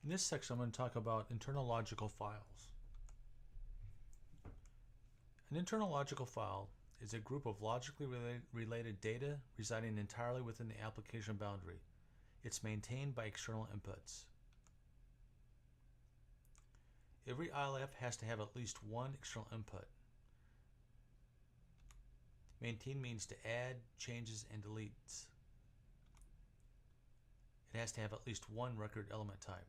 In this section, I'm going to talk about internal logical files. An internal logical file is a group of logically related data residing entirely within the application boundary. It's maintained by external inputs. Every ILF has to have at least one external input. Maintain means to add, changes, and deletes. It has to have at least one record element type.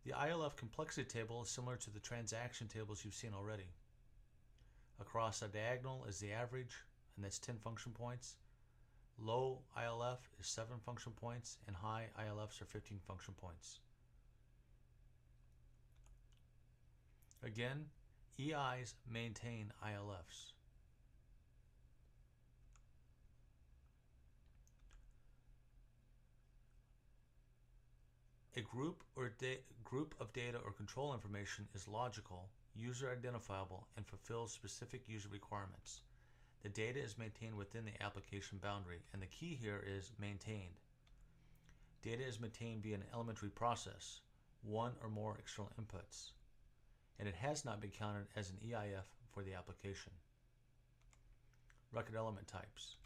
The ILF complexity table is similar to the transaction tables you've seen already. Across a diagonal is the average, and that's 10 function points. Low ILF is 7 function points, and high ILFs are 15 function points. Again, EIs maintain ILFs. A group of data or control information is logical, user identifiable, and fulfills specific user requirements. The data is maintained within the application boundary, and the key here is maintained. Data is maintained via an elementary process, one or more external inputs, and it has not been counted as an EIF for the application. Record element types.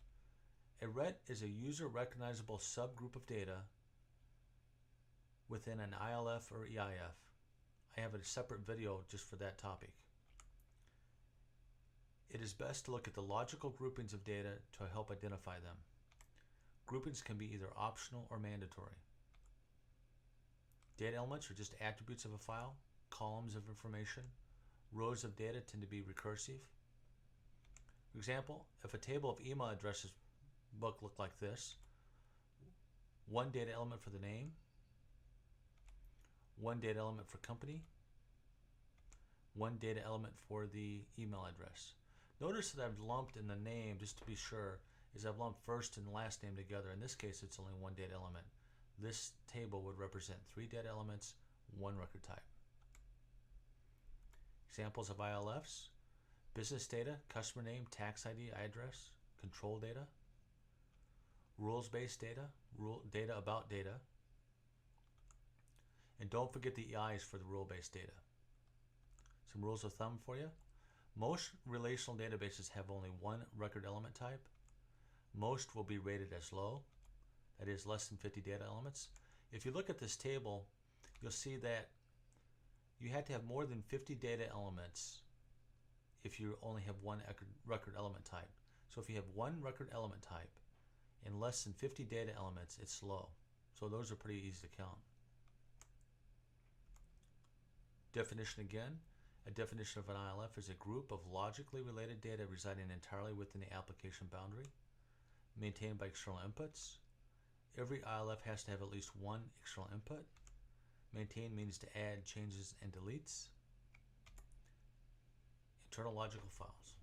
A RET is a user recognizable subgroup of data within an ILF or EIF. I have a separate video just for that topic. It is best to look at the logical groupings of data to help identify them. Groupings can be either optional or mandatory. Data elements are just attributes of a file, columns of information. Rows of data tend to be recursive. For example, if a table of email addresses book looked like this, one data element for the name, one data element for company, one data element for the email address. Notice that I've lumped in the name, just to be sure, is I've lumped first and last name together. In this case, it's only one data element. This table would represent 3 data elements, 1 record type. Examples of ILFs: business data, customer name, tax ID, address, control data, rules-based data, data about data, and don't forget the EIs for the rule-based data. Some rules of thumb for you. Most relational databases have only one record element type. Most will be rated as low, that is less than 50 data elements. If you look at this table, you'll see that you have to have more than 50 data elements if you only have one record element type. So if you have one record element type and less than 50 data elements, it's low. So those are pretty easy to count. Definition again. A definition of an ILF is a group of logically related data residing entirely within the application boundary, maintained by external inputs. Every ILF has to have at least one external input. Maintain means to add, changes, and deletes. Internal logical files.